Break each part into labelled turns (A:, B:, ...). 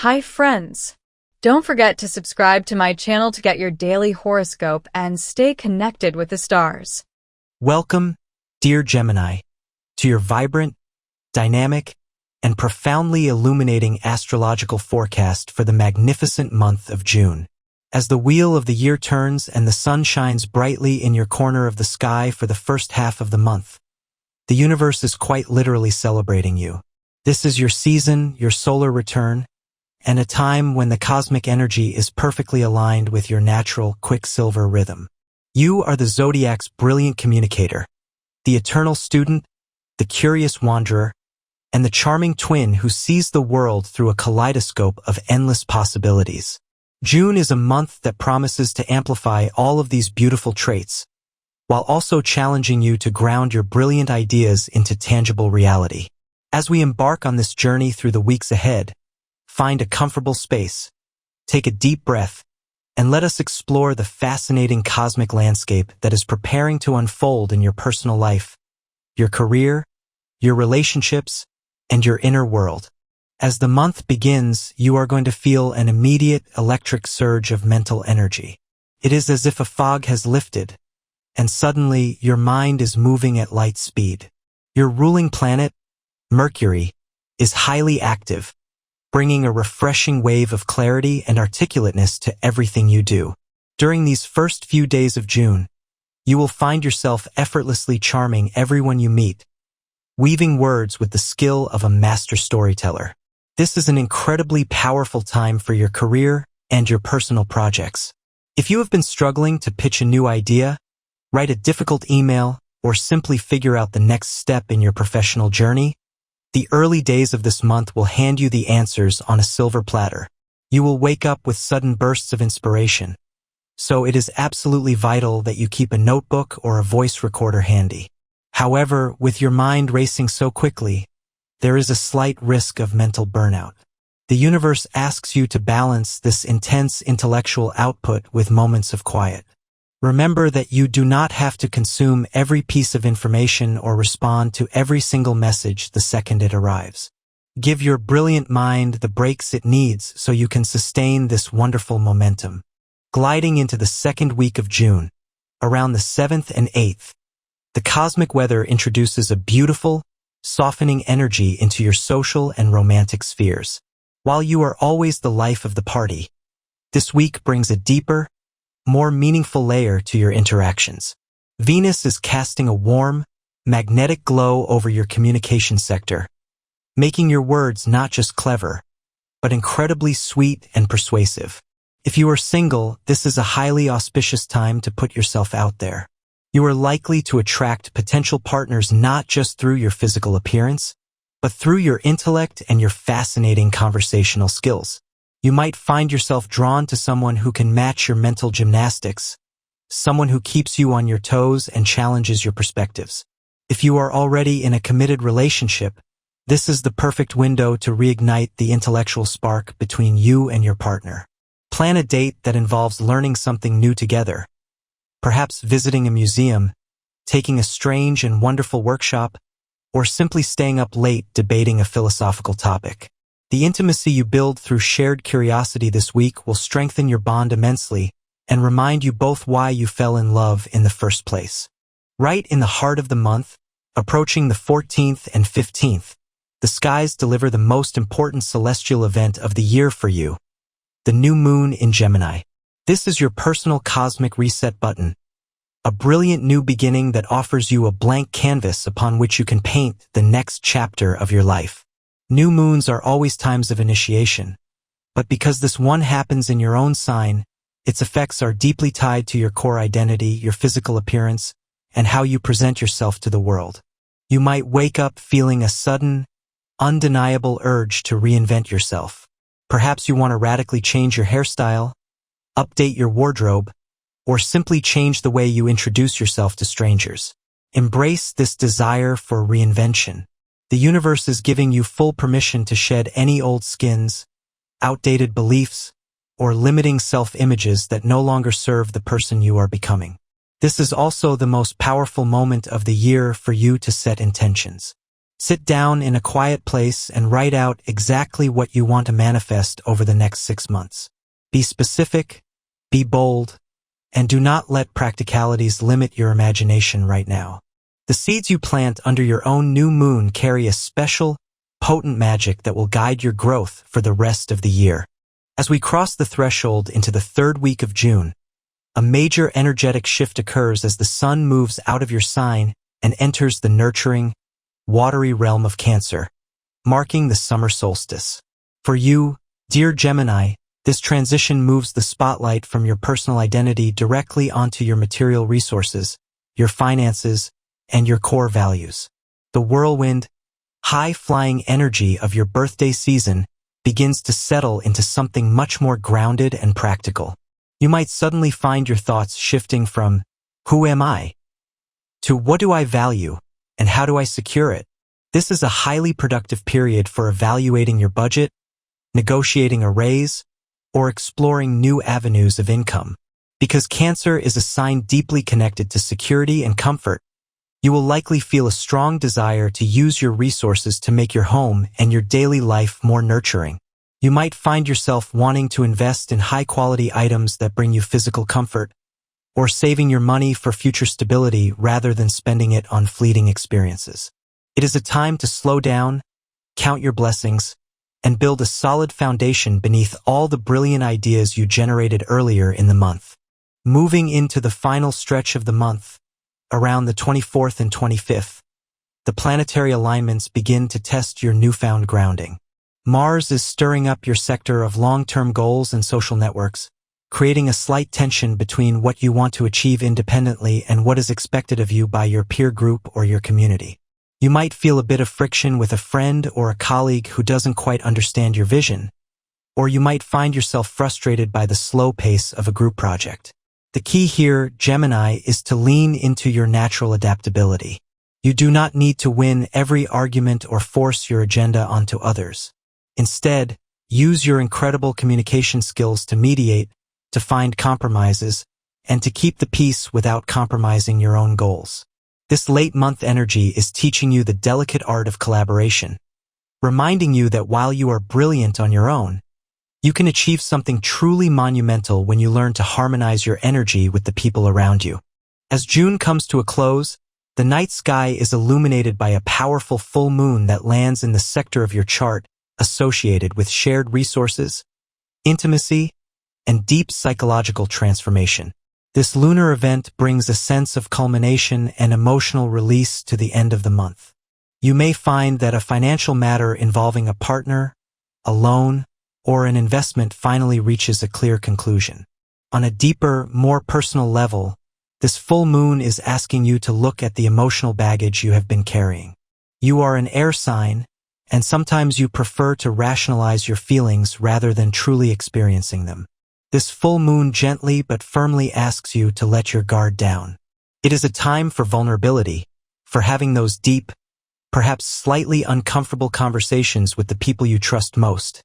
A: Hi friends! Don't forget to subscribe to my channel to get your daily horoscope and stay connected with the stars.
B: Welcome, dear Gemini, to your vibrant, dynamic, and profoundly illuminating astrological forecast for the magnificent month of June. As the wheel of the year turns and the sun shines brightly in your corner of the sky for the first half of the month, the universe is quite literally celebrating you. This is your season, your solar return, and a time when the cosmic energy is perfectly aligned with your natural quicksilver rhythm. You are the zodiac's brilliant communicator, the eternal student, the curious wanderer, and the charming twin who sees the world through a kaleidoscope of endless possibilities. June is a month that promises to amplify all of these beautiful traits, while also challenging you to ground your brilliant ideas into tangible reality. As we embark on this journey through the weeks ahead, find a comfortable space, take a deep breath, and let us explore the fascinating cosmic landscape that is preparing to unfold in your personal life, your career, your relationships, and your inner world. As the month begins, you are going to feel an immediate electric surge of mental energy. It is as if a fog has lifted, and suddenly your mind is moving at light speed. Your ruling planet, Mercury, is highly active, bringing a refreshing wave of clarity and articulateness to everything you do. During these first few days of June, you will find yourself effortlessly charming everyone you meet, weaving words with the skill of a master storyteller. This is an incredibly powerful time for your career and your personal projects. If you have been struggling to pitch a new idea, write a difficult email, or simply figure out the next step in your professional journey, the early days of this month will hand you the answers on a silver platter. You will wake up with sudden bursts of inspiration, so it is absolutely vital that you keep a notebook or a voice recorder handy. However, with your mind racing so quickly, there is a slight risk of mental burnout. The universe asks you to balance this intense intellectual output with moments of quiet. Remember that you do not have to consume every piece of information or respond to every single message the second it arrives. Give your brilliant mind the breaks it needs so you can sustain this wonderful momentum. Gliding into the second week of June, around the 7th and 8th, the cosmic weather introduces a beautiful, softening energy into your social and romantic spheres. While you are always the life of the party, this week brings a deeper, more meaningful layer to your interactions. Venus is casting a warm, magnetic glow over your communication sector, making your words not just clever, but incredibly sweet and persuasive. If you are single, this is a highly auspicious time to put yourself out there. You are likely to attract potential partners not just through your physical appearance, but through your intellect and your fascinating conversational skills. You might find yourself drawn to someone who can match your mental gymnastics, someone who keeps you on your toes and challenges your perspectives. If you are already in a committed relationship, this is the perfect window to reignite the intellectual spark between you and your partner. Plan a date that involves learning something new together, perhaps visiting a museum, taking a strange and wonderful workshop, or simply staying up late debating a philosophical topic. The intimacy you build through shared curiosity this week will strengthen your bond immensely and remind you both why you fell in love in the first place. Right in the heart of the month, approaching the 14th and 15th, the skies deliver the most important celestial event of the year for you, the new moon in Gemini. This is your personal cosmic reset button, a brilliant new beginning that offers you a blank canvas upon which you can paint the next chapter of your life. New moons are always times of initiation, but because this one happens in your own sign, its effects are deeply tied to your core identity, your physical appearance, and how you present yourself to the world. You might wake up feeling a sudden, undeniable urge to reinvent yourself. Perhaps you want to radically change your hairstyle, update your wardrobe, or simply change the way you introduce yourself to strangers. Embrace this desire for reinvention. The universe is giving you full permission to shed any old skins, outdated beliefs, or limiting self-images that no longer serve the person you are becoming. This is also the most powerful moment of the year for you to set intentions. Sit down in a quiet place and write out exactly what you want to manifest over the next 6 months. Be specific, be bold, and do not let practicalities limit your imagination right now. The seeds you plant under your own new moon carry a special, potent magic that will guide your growth for the rest of the year. As we cross the threshold into the 3rd week of June, a major energetic shift occurs as the sun moves out of your sign and enters the nurturing, watery realm of Cancer, marking the summer solstice. For you, dear Gemini, this transition moves the spotlight from your personal identity directly onto your material resources, your finances, and your core values. The whirlwind, high-flying energy of your birthday season begins to settle into something much more grounded and practical. You might suddenly find your thoughts shifting from, "Who am I?" to "What do I value, and how do I secure it?" This is a highly productive period for evaluating your budget, negotiating a raise, or exploring new avenues of income. Because Cancer is a sign deeply connected to security and comfort, you will likely feel a strong desire to use your resources to make your home and your daily life more nurturing. You might find yourself wanting to invest in high-quality items that bring you physical comfort, or saving your money for future stability rather than spending it on fleeting experiences. It is a time to slow down, count your blessings, and build a solid foundation beneath all the brilliant ideas you generated earlier in the month. Moving into the final stretch of the month, around the 24th and 25th, the planetary alignments begin to test your newfound grounding. Mars is stirring up your sector of long-term goals and social networks, creating a slight tension between what you want to achieve independently and what is expected of you by your peer group or your community. You might feel a bit of friction with a friend or a colleague who doesn't quite understand your vision, or you might find yourself frustrated by the slow pace of a group project. The key here, Gemini, is to lean into your natural adaptability. You do not need to win every argument or force your agenda onto others. Instead, use your incredible communication skills to mediate, to find compromises, and to keep the peace without compromising your own goals. This late-month energy is teaching you the delicate art of collaboration, reminding you that while you are brilliant on your own, you can achieve something truly monumental when you learn to harmonize your energy with the people around you. As June comes to a close, the night sky is illuminated by a powerful full moon that lands in the sector of your chart associated with shared resources, intimacy, and deep psychological transformation. This lunar event brings a sense of culmination and emotional release to the end of the month. You may find that a financial matter involving a partner, a loan, or an investment finally reaches a clear conclusion. On a deeper, more personal level, this full moon is asking you to look at the emotional baggage you have been carrying. You are an air sign, and sometimes you prefer to rationalize your feelings rather than truly experiencing them. This full moon gently but firmly asks you to let your guard down. It is a time for vulnerability, for having those deep, perhaps slightly uncomfortable conversations with the people you trust most,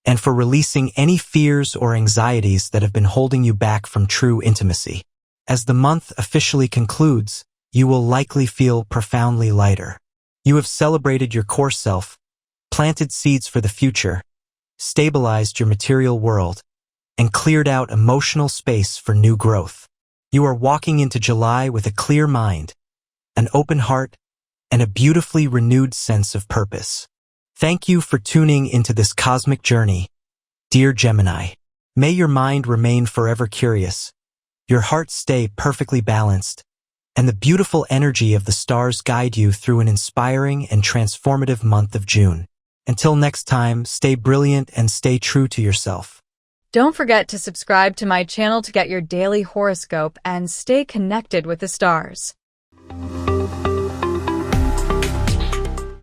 B: and for releasing any fears or anxieties that have been holding you back from true intimacy. As the month officially concludes, you will likely feel profoundly lighter. You have celebrated your core self, planted seeds for the future, stabilized your material world, and cleared out emotional space for new growth. You are walking into July with a clear mind, an open heart, and a beautifully renewed sense of purpose. Thank you for tuning into this cosmic journey, dear Gemini. May your mind remain forever curious, your heart stay perfectly balanced, and the beautiful energy of the stars guide you through an inspiring and transformative month of June. Until next time, stay brilliant and stay true to yourself.
A: Don't forget to subscribe to my channel to get your daily horoscope and stay connected with the stars.